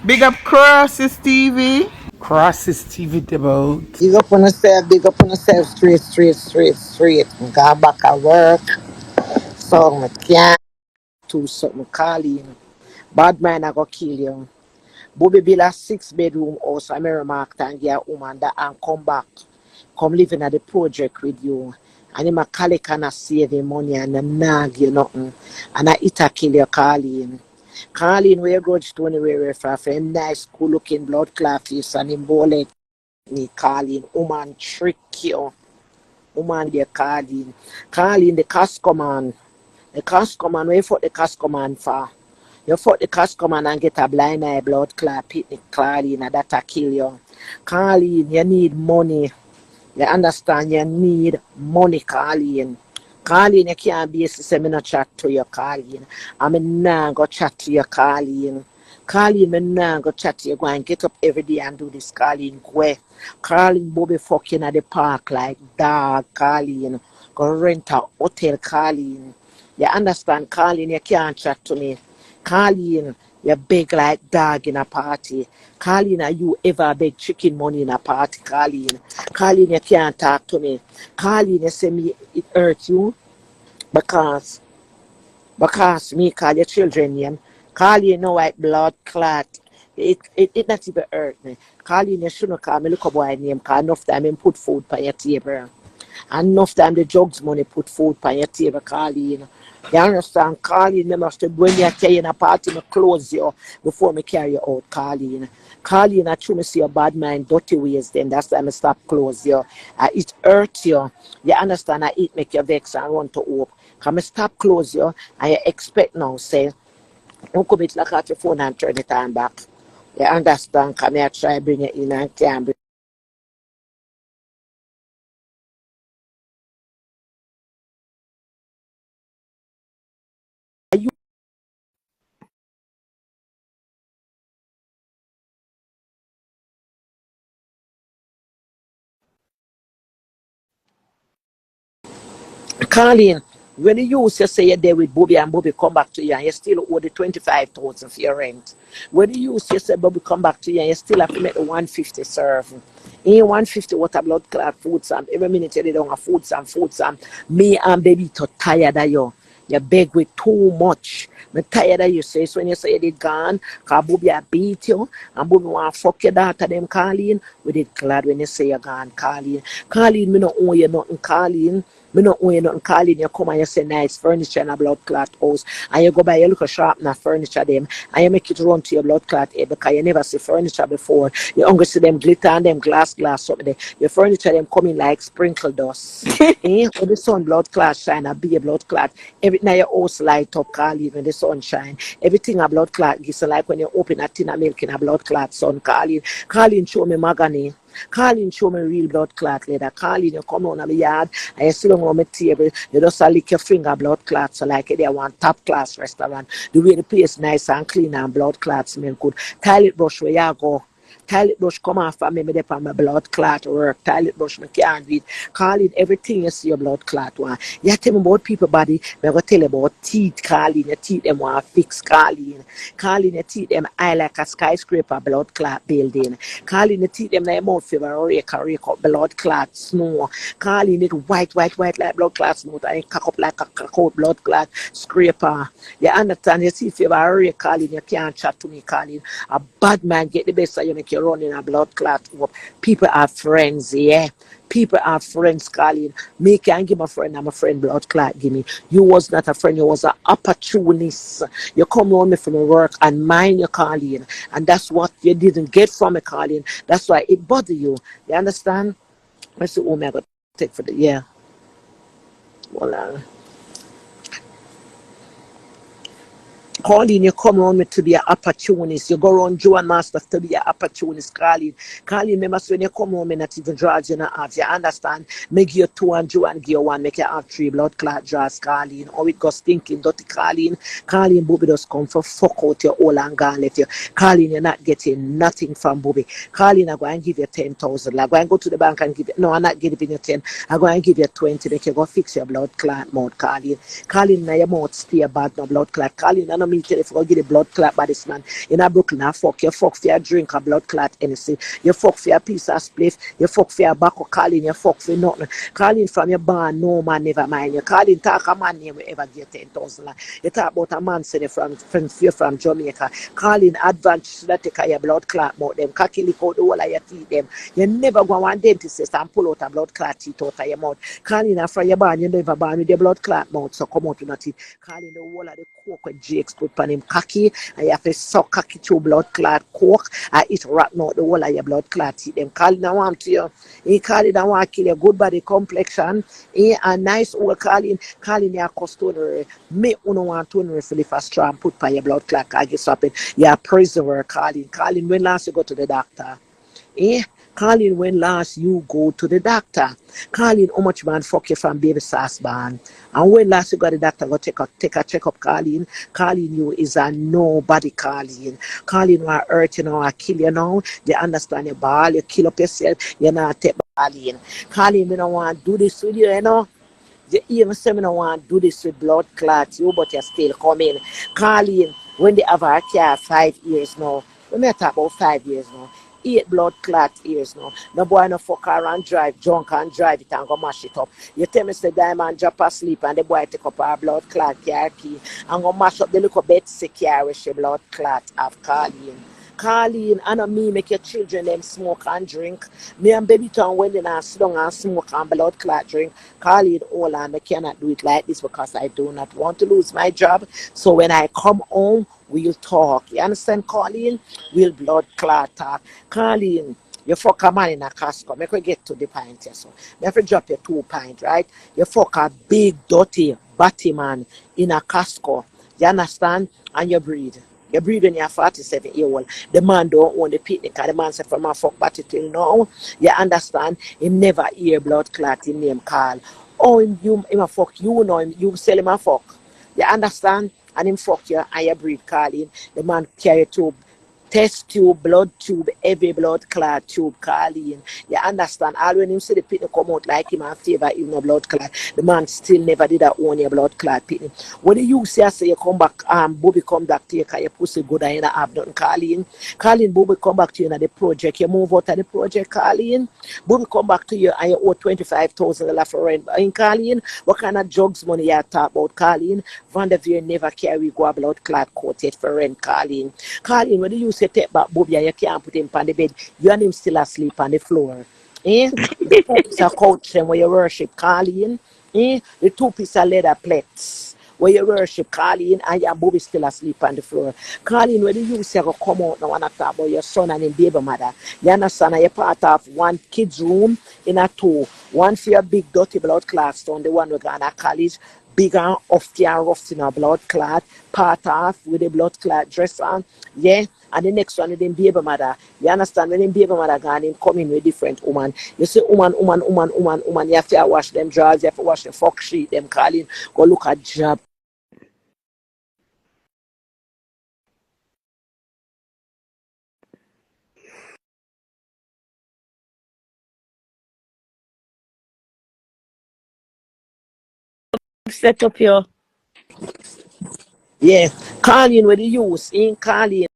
Big up Crosses TV. Crosses TV debut. Big up on yourself, straight. I got back at work, so I can't do something calling. Bad man, I go kill you. Bobby build a 6 bedroom house, I may remark and get a woman that and come back, come living at the project with you. And him a collect and a save him money and a nag you nothing. And I eat a kill you, Karlene. Karlene, where you grudge to anywhere for him nice, cool looking blood clot face and him bullet me Karlene. Woman trick you. Woman there Karlene. Karlene the Casco man. The Casco man, where you fuck the Casco man for? You fuck the Casco man and get a blind eye blood clot picnic Karlene and that'll kill you. Karlene, you need money. You understand? You need money, Karlene. Karlene, you can't be say me not chat to you, Karlene. I mean, nah, go chat to you, Karlene. Karlene, me nah go chat to you. Go and get up every day and do this, Karlene. Go. Karlene, Bobby fucking at the park like dog, Karlene. Go rent a hotel, Karlene. You understand, Karlene? You can't chat to me. Karlene, you beg like dog in a party. Karlene, are you ever beg chicken money in a party, Karlene? Karlene, you can't talk to me. Karlene, you say me it hurt you because me call your children name. Karlene, no white blood clot. It not even hurt me. Karlene, you shouldn't call me look up boy name because enough time him put food on your table. And enough time the drugs money put food on your table, Karlene. You understand? Karlene, me must when you carry in a party, me close you before me carry you out, Karlene. Karlene, I true me see your bad mind, dirty ways, then that's why I stop close you. It hurt you. You understand? It make you vex and run to hope. Can me stop close you and you expect now, say, don't come it like at your phone and turn it on back. You understand? Come here, try bring it in and can't bring you. Karlene, when you used to say you're there with Bobby and Bobby come back to you and you still owe the 25,000 for your rent. When you used to say Bobby come back to you and you still have to make the 150 serve. In 150 water blood clot food stamp. Every minute you don't have food stamp. Me and baby too tired of you. You beg with too much. I'm tired of you say so when you say you did gone, cause Bobby I beat you and Bobby want to fuck your daughter them Karlene. We did glad when you say you're gone, Karlene. Karlene, me not owe you nothing, Karlene. Me not owe you nothing, Karlene. You come and you say nice furniture in a blood clot house. And you go buy your little shop in a furniture them. And you make it run to your blood clot head because you never see furniture before. You only see them glitter and them glass something there. Your furniture them coming like sprinkle dust. When the sun blood clot shine, a be a blood clot. Every night your house light up, Karlene, when the sun shine. Everything a blood clot gives like when you open a tin of milk in a blood clot sun, Karlene. Karlene show me magani. Karlene show me real blood clot leather. Karlene, you come on my yard and you sit down on my table, you just lick your finger blood clot. So like they want top class restaurant. The way the place nice and clean and blood clots smell good. Toilet brush where you go. Toilet brush come off for me dey on my blood clot work. Toilet brush me can't do it. Karlene, everything you see your blood clot one. You tell me about people body, me go tell you about teeth, Karlene. Your teeth them want fix, Karlene. Karlene, your teeth them high like a skyscraper blood clot building. Karlene, your teeth them like mouth fever rake up blood clot snow. Karlene, it white like blood clot snow and cock up like a cold blood clot scraper. You understand? You see fever rake, Karlene, you can't chat to me, Karlene. A bad man get the best of you, make you run in a blood clot up. People are friends, yeah. People are friends, Karlene. Me can't give my friend, I'm a friend, blood clot, give me. You was not a friend, you was an opportunist. You come on me from work and mind your Karlene. And that's what you didn't get from me, Karlene. That's why it bother you. You understand? Let's see, oh my God, take for the, yeah. Well, Karlene, you come around me to be an opportunist. You go around Joe and Master to be an opportunist, Karlene. Karlene, remember, so when you come around me, not even draws you not have. You understand? Make you two and Joe and give you one, make you have three blood clot draws, Karlene. How it goes thinking, dirty Karlene. Karlene, Bobby just come for fuck out your whole and gone let you. Karlene, you're not getting nothing from Bobby. Karlene, I'm going to give you 10,000. I'm going to go to the bank and give you, no, I'm not giving you 10. I'm going to give you 20. Make you go fix your blood clot mouth, Karlene. Karlene, now your mouth stay bad, no blood clot. Karlene, I know me tell you, if you get a blood clot by this man. In a Brooklyn, I fuck. You fuck for your drink a blood clot anything. You fuck for your piece of spliff. You fuck for your back or Karlene. You fuck for nothing. Karlene from your barn, no man never mind you. Karlene talk a man name will ever get 10,000. You talk about a man say you're from Jamaica. Karlene advance that take your blood clot mouth them. Cocky lick out the whole of your teeth them. You never go one dentist and pull out a blood clot teeth out of your mouth. Karlene from your barn, you never born with your blood clot mouth, so come out with nothing. Karlene the whole of the coke with Jakes put on him cocky, and you have to suck cocky through blood clot coke, and it rat out the whole of your blood clot teeth them. Karlene I want to you. He Karlene I want to kill your good body complexion. He a nice old Karlene. Karlene you custodian. Me uno want to refill if a straw and put by your blood clot. I get something. You're a prisoner, Karlene. Karlene, when last you go to the doctor? Karlene, when last you go to the doctor? Karlene, how much man fuck you from baby sauce ban? And when last you got the doctor go take a checkup, Karlene? Karlene, you is a nobody, Karlene. Karlene want hurt you now, I kill you now. You understand your ball, you kill up yourself, you not take Karlene. Karlene, we don't want to do this with you, you know. You even say me no want to do this with blood clots, you but you still coming. Karlene, when they have a car 5 years now, we may talk about 5 years now. 8 blood clot years now. No boy no fuck around drive, drunk and drive it and go mash it up. You tell me say diamond drop asleep and the boy take up our blood clot car key and go mash up the little bed sick car with she blood clot of Karlene. Karlene, I know me make your children them smoke and drink. Me and baby town when they not sit down and smoke and blood clot drink. Karlene, all and I cannot do it like this because I do not want to lose my job. So when I come home, we'll talk. You understand, Karlene? We'll blood clot talk. Karlene, you fuck a man in a Costco. Make we get to the pint here. So me have to drop your 2 pint, right? You fuck a big dirty batty man in a Costco. You understand? And you breed. You breed when you're 47-year-old. The man don't own the picnic. The man said from a fuck batty till now. You understand? He never hear blood clot in name call. Oh, him a fuck you know him. You sell him a fuck. You understand? And him fuck you and you breed Karlene. The man carry tube, test tube, blood tube, every blood clot tube, Karlene. You understand? All when him see the pitney come out like him and favor him no blood clot, the man still never did that own your blood clot pitney. When you say you come back, Bobby come back to you because your pussy good and you don't have nothing, Karlene. Karlene, Bobby come back to you in the project. You move out of the project, Karlene. Bobby come back to you and you owe $25,000 for rent. In Karlene, what kind of drugs money you talk about, Karlene? Vanderveer never carry go a blood clot coated for rent, Karlene. Karlene, when you say take back Bobby and you can't put him on the bed, you and him still asleep on the floor. The 2 piece of couch where you worship, Karlene. The 2 piece of leather plates where you worship, Karlene, and your Bobby still asleep on the floor. Karlene, when you say go come out now and talk about your son and his baby mother, you understand you're part of 1 kid's room in a 2. 1 for your big dirty blood clot stone, the one we got at college, big and ufty and rough in a blood clot, part off with a blood clot dress on, yeah. And the next one with them baby mother. You understand? When them baby mother gone, him come in with different woman. You see woman. You have to wash them drawers, you have to wash the fuck sheet, them Karlene. Go look at job. Set up your, yeah. Karlene with the use, in Karlene.